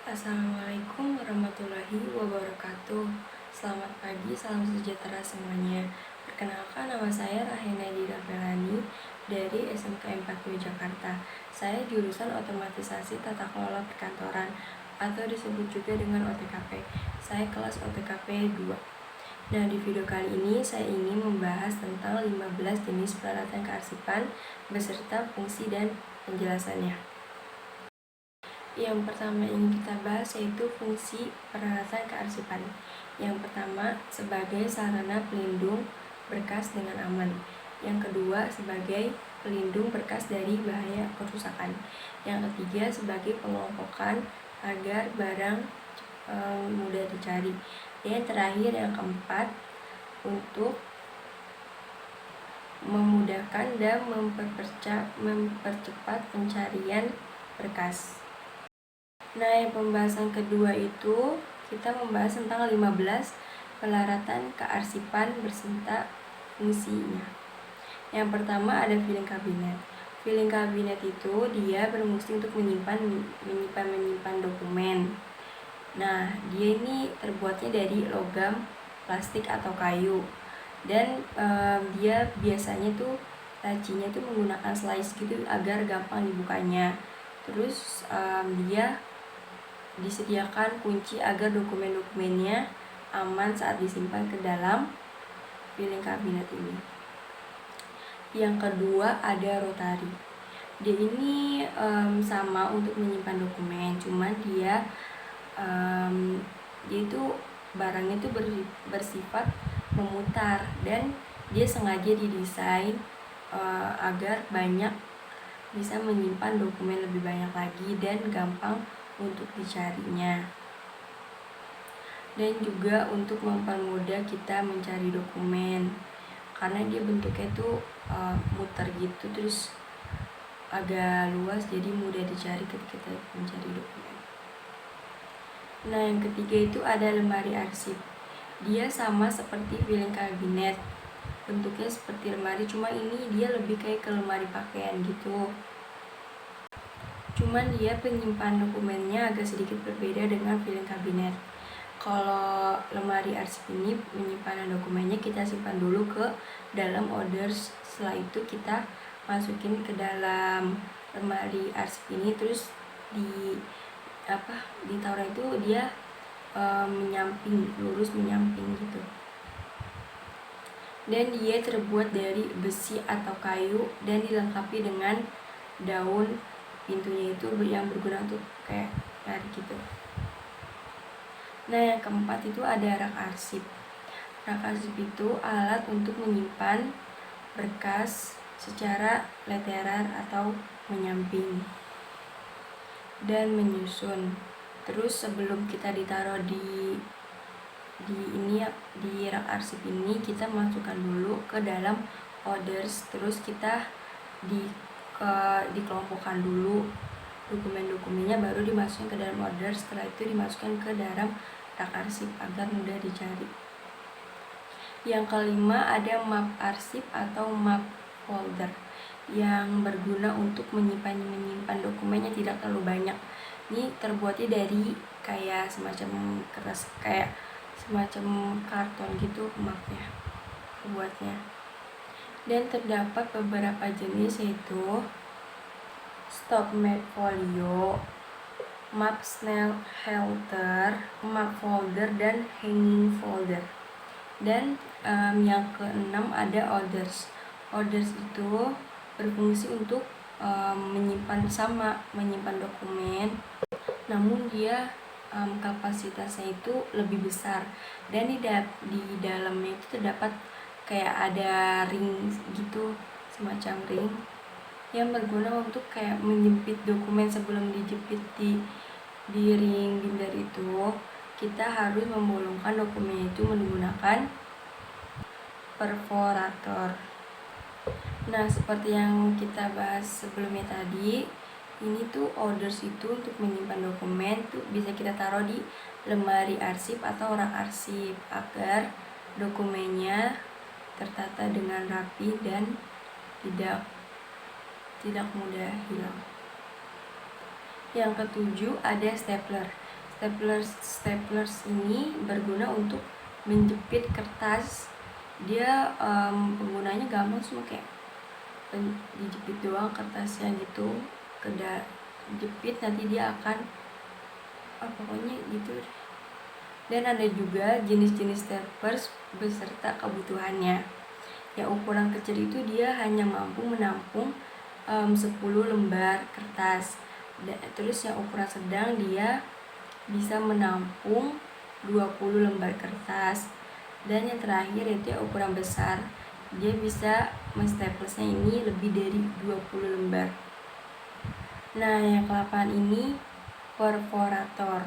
Assalamualaikum warahmatullahi wabarakatuh. Selamat pagi, salam sejahtera semuanya. Perkenalkan, nama saya Rahina Dira Felani dari SMK 42 Jakarta. Saya jurusan Otomatisasi Tata Kelola Perkantoran atau disebut juga dengan OTKP. Saya kelas OTKP 2. Nah, di video kali ini saya ingin membahas tentang 15 jenis peralatan kearsipan beserta fungsi dan penjelasannya. Yang pertama ingin kita bahas yaitu fungsi peralatan kearsipan. Yang pertama, sebagai sarana pelindung berkas dengan aman. Yang kedua, sebagai pelindung berkas dari bahaya kerusakan. Yang ketiga, sebagai pengelompokan agar barang mudah dicari. Dan terakhir, yang keempat, untuk memudahkan dan mempercepat pencarian berkas. Nah, yang pembahasan kedua itu kita membahas tentang 15 peralatan kearsipan beserta fungsinya. Yang pertama ada filing cabinet. Filing cabinet itu dia berfungsi untuk menyimpan dokumen. Nah, dia ini terbuatnya dari logam, plastik atau kayu. Dan dia biasanya tuh lacinya tuh menggunakan slice gitu agar gampang dibukanya. Terus dia disediakan kunci agar dokumen-dokumennya aman saat disimpan ke dalam filing cabinet ini. Yang kedua ada rotary. Dia ini sama untuk menyimpan dokumen, cuman dia itu barangnya itu bersifat memutar dan dia sengaja didesain agar banyak bisa menyimpan dokumen lebih banyak lagi dan gampang untuk dicarinya, dan juga untuk mempermudah kita mencari dokumen karena dia bentuknya tuh muter gitu, terus agak luas jadi mudah dicari ketika kita mencari dokumen. Nah, yang ketiga itu ada lemari arsip. Dia sama seperti filing cabinet, bentuknya seperti lemari, cuma ini dia lebih kayak ke lemari pakaian gitu. Cuman dia penyimpan dokumennya agak sedikit berbeda dengan filing cabinet. Kalau lemari arsip ini penyimpanan dokumennya kita simpan dulu ke dalam orders. Setelah itu kita masukin ke dalam lemari arsip ini, terus ditaruh itu dia lurus menyamping gitu. Dan dia terbuat dari besi atau kayu dan dilengkapi dengan daun. Pintunya itu yang berguna untuk kayak tarik gitu. Nah, yang keempat itu ada rak arsip. Rak arsip itu alat untuk menyimpan berkas secara leteran atau menyamping dan menyusun. Terus sebelum kita ditaruh di rak arsip ini, kita masukkan dulu ke dalam orders, terus kita dikelompokkan dulu dokumen-dokumennya, baru dimasukkan ke dalam order. Setelah itu dimasukkan ke dalam rak arsip agar mudah dicari. Yang kelima ada map arsip atau map folder yang berguna untuk menyimpan dokumennya tidak terlalu banyak. Ini terbuatnya dari kayak semacam kertas, kayak semacam karton gitu mapnya terbuatnya. Dan terdapat beberapa jenis yaitu stop map folio, map snellhalter, map folder, dan hanging folder. Dan yang keenam ada orders. Orders itu berfungsi untuk menyimpan dokumen, namun dia kapasitasnya itu lebih besar, dan di dalamnya itu terdapat kayak ada ring gitu, semacam ring yang berguna untuk kayak menjepit dokumen. Sebelum dijepit di ring binder itu, kita harus membolongkan dokumen itu menggunakan perforator. Nah, seperti yang kita bahas sebelumnya tadi, ini tuh orders itu untuk menyimpan dokumen tuh bisa kita taruh di lemari arsip atau rak arsip agar dokumennya tertata dengan rapi dan tidak mudah hilang. Yang ketujuh ada stapler. Staplers ini berguna untuk menjepit kertas. Dia penggunanya gampang, cuma kayak dijepit doang kertasnya gitu, jepit nanti dia akan pokoknya gitu. Dan ada juga jenis-jenis staplers beserta kebutuhannya. Yang ukuran kecil itu dia hanya mampu menampung 10 lembar kertas. Terus yang ukuran sedang dia bisa menampung 20 lembar kertas. Dan yang terakhir yaitu yang ukuran besar, dia bisa menstaplersnya ini lebih dari 20 lembar. Nah, yang ke-8 ini perforator.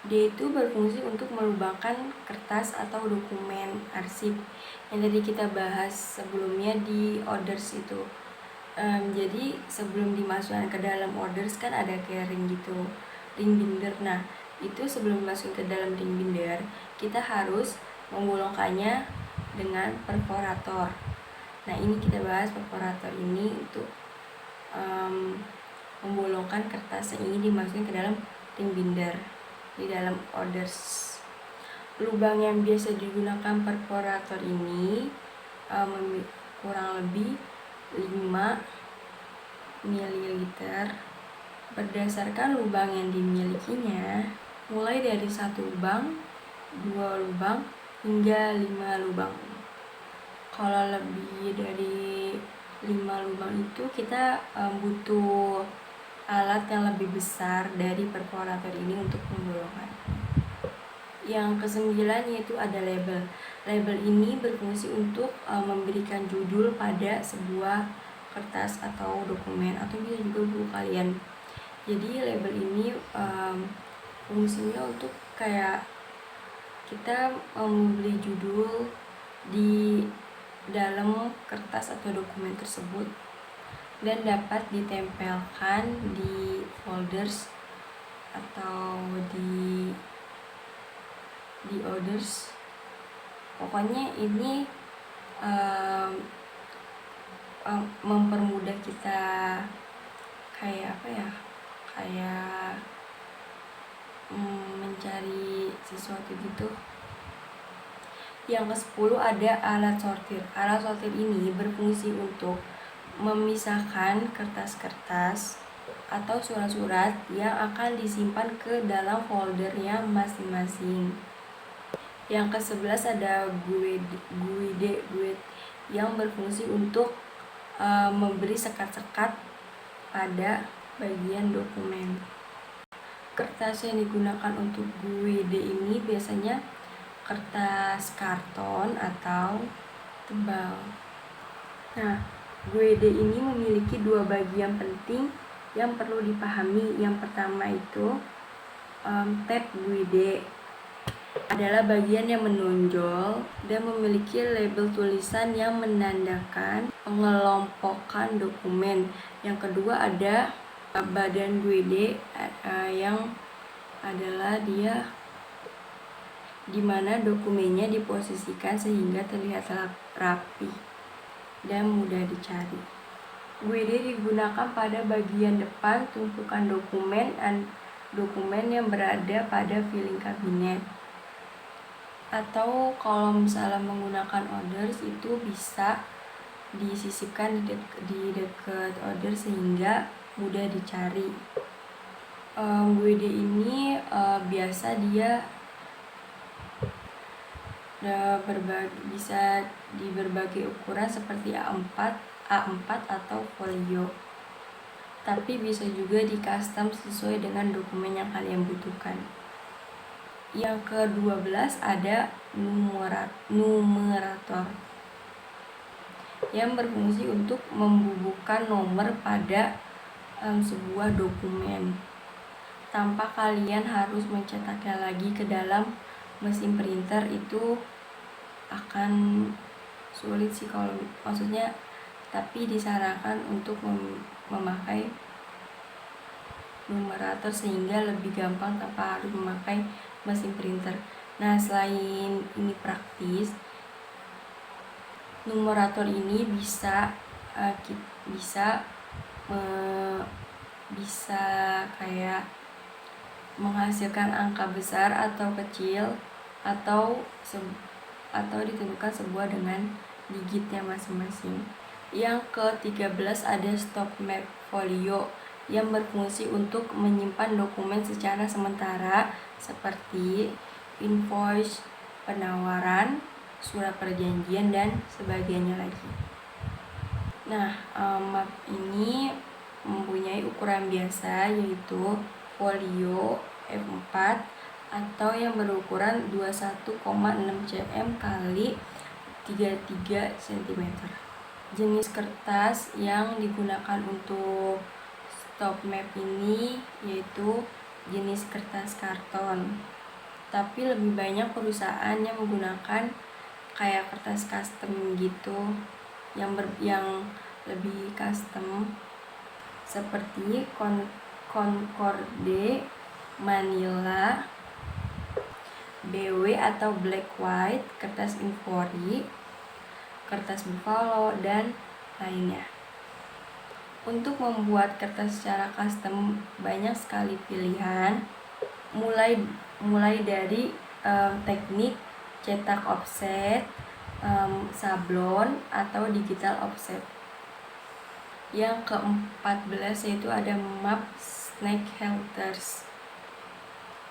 Dia itu berfungsi untuk melubangkan kertas atau dokumen arsip yang tadi kita bahas sebelumnya di orders itu. Jadi sebelum dimasukkan ke dalam orders kan ada kayak ring gitu, ring binder. Nah, itu sebelum dimasukin ke dalam ring binder, kita harus membolongkannya dengan perforator. Nah, ini kita bahas perforator ini untuk membolongkan kertas yang ingin dimasukin ke dalam ring binder di dalam orders. Lubang yang biasa digunakan perforator ini kurang lebih 5 ml berdasarkan lubang yang dimilikinya, mulai dari 1 lubang, 2 lubang, hingga 5 lubang. Kalau lebih dari 5 lubang itu kita butuh alat yang lebih besar dari perforator ini untuk membolongkan. Yang ke-9 yaitu ada label. Label ini berfungsi untuk memberikan judul pada sebuah kertas atau dokumen, atau bisa juga buku kalian. Jadi label ini fungsinya untuk kayak kita memberi judul di dalam kertas atau dokumen tersebut dan dapat ditempelkan di folders atau di orders. Pokoknya ini mempermudah kita kayak mencari sesuatu gitu. Yang ke-10 ada alat sortir. Alat sortir ini berfungsi untuk memisahkan kertas-kertas atau surat-surat yang akan disimpan ke dalam foldernya masing-masing. Yang ke-11 ada guide yang berfungsi untuk memberi sekat-sekat pada bagian dokumen. Kertas yang digunakan untuk guide ini biasanya kertas karton atau tebal. Nah, guide ini memiliki 2 bagian penting yang perlu dipahami. Yang pertama itu tab guide adalah bagian yang menonjol dan memiliki label tulisan yang menandakan pengelompokan dokumen. Yang kedua ada badan guide yang adalah dia di mana dokumennya diposisikan sehingga terlihat rapi dan mudah dicari. Guide digunakan pada bagian depan tumpukan dokumen dan dokumen yang berada pada filing kabinet. Atau kalau misalnya menggunakan orders itu bisa disisipkan di dekat order sehingga mudah dicari. Guide ini biasa dia bisa di berbagai ukuran seperti A4 atau folio. Tapi bisa juga di custom sesuai dengan dokumen yang kalian butuhkan. Yang ke-12 ada numerator yang berfungsi untuk membubuhkan nomor pada sebuah dokumen tanpa kalian harus mencetaknya lagi ke dalam mesin printer. Itu akan sulit sih kalau maksudnya, tapi disarankan untuk memakai numerator sehingga lebih gampang tanpa harus memakai mesin printer. Nah, selain ini praktis, numerator ini bisa kayak menghasilkan angka besar atau kecil, atau ditentukan sebuah dengan digitnya masing-masing. Yang ke-13 ada stock map folio yang berfungsi untuk menyimpan dokumen secara sementara seperti invoice, penawaran, surat perjanjian, dan sebagainya lagi. Nah, map ini mempunyai ukuran biasa yaitu folio F4 atau yang berukuran 21,6 cm kali 33 cm. Jenis kertas yang digunakan untuk stock map ini yaitu jenis kertas karton. Tapi lebih banyak perusahaan yang menggunakan kayak kertas custom gitu, yang lebih custom seperti Concorde, Manila, BW atau Black White, kertas Infori, kertas Buffalo, dan lainnya. Untuk membuat kertas secara custom banyak sekali pilihan, mulai dari teknik cetak offset, sablon, atau digital offset. Yang ke-14 yaitu ada map Snake-Halters.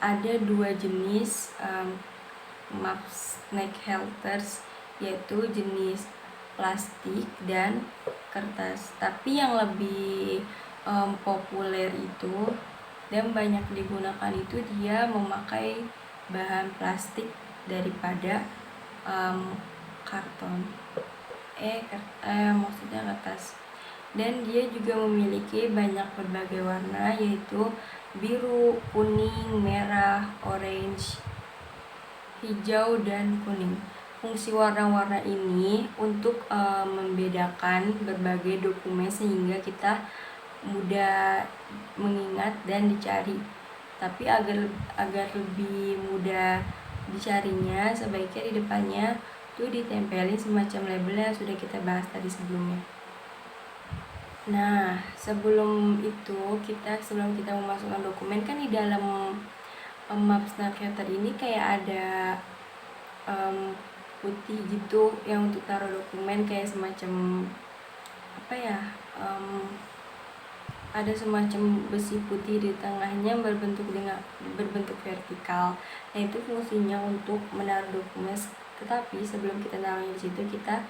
Ada 2 jenis map Snake-Halters, yaitu jenis plastik dan kertas. Tapi yang lebih populer itu dan banyak digunakan itu dia memakai bahan plastik daripada karton. Maksudnya kertas. Dan dia juga memiliki banyak berbagai warna yaitu biru, kuning, merah, orange, hijau, dan kuning. Fungsi warna-warna ini untuk membedakan berbagai dokumen sehingga kita mudah mengingat dan dicari. Tapi agar lebih mudah dicarinya, sebaiknya di depannya tuh ditempelin semacam label yang sudah kita bahas tadi sebelumnya. Nah, sebelum kita memasukkan dokumen, kan di dalam map Snake-Halters ini kayak ada putih gitu yang untuk taruh dokumen, kayak semacam ada semacam besi putih di tengahnya berbentuk vertikal. Nah, itu fungsinya untuk menaruh dokumen. Tetapi sebelum kita taruhnya di situ, kita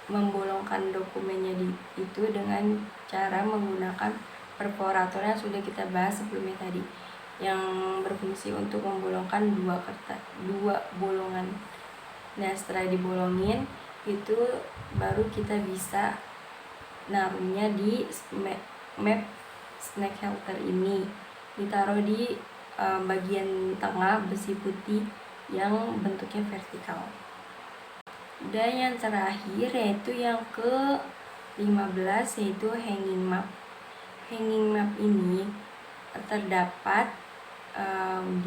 membolongkan dokumennya itu dengan cara menggunakan perforator yang sudah kita bahas sebelumnya tadi, yang berfungsi untuk membolongkan dua bolongan. Nah, setelah dibolongin itu baru kita bisa naruhnya di map Snake-Halters ini, ditaruh di bagian tengah besi putih yang bentuknya vertikal. Dan yang terakhir yaitu yang ke-15 yaitu hanging map. Hanging map ini terdapat 2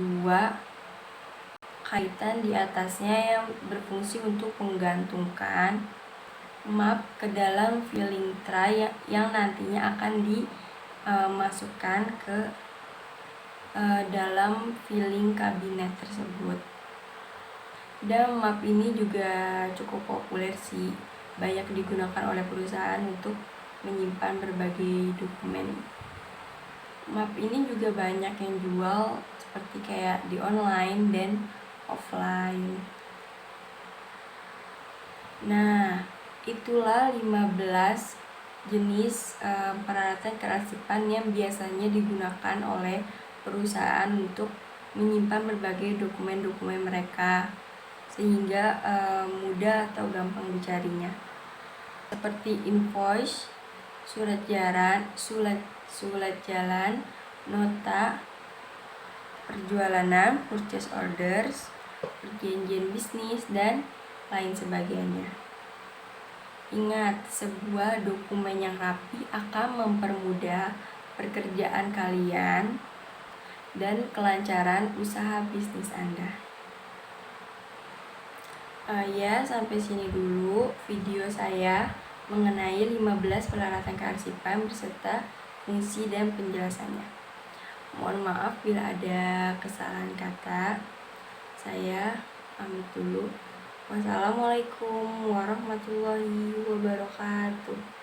kaitan di atasnya yang berfungsi untuk menggantungkan map ke dalam filling tray yang nantinya akan dimasukkan ke dalam filling kabinet tersebut. Dan map ini juga cukup populer sih, banyak digunakan oleh perusahaan untuk menyimpan berbagai dokumen. Map ini juga banyak yang jual seperti kayak di online dan offline. Nah, itulah 15 jenis peralatan kearsipan yang biasanya digunakan oleh perusahaan untuk menyimpan berbagai dokumen-dokumen mereka sehingga mudah atau gampang dicarinya, seperti invoice, surat jalan, nota perjualanan, purchase orders, perjanjian bisnis, dan lain sebagainya. Ingat, sebuah dokumen yang rapi akan mempermudah pekerjaan kalian dan kelancaran usaha bisnis Anda. Sampai sini dulu video saya mengenai 15 peralatan kearsipan beserta fungsi dan penjelasannya. Mohon maaf bila ada kesalahan kata. Saya pamit dulu. Wassalamualaikum warahmatullahi wabarakatuh.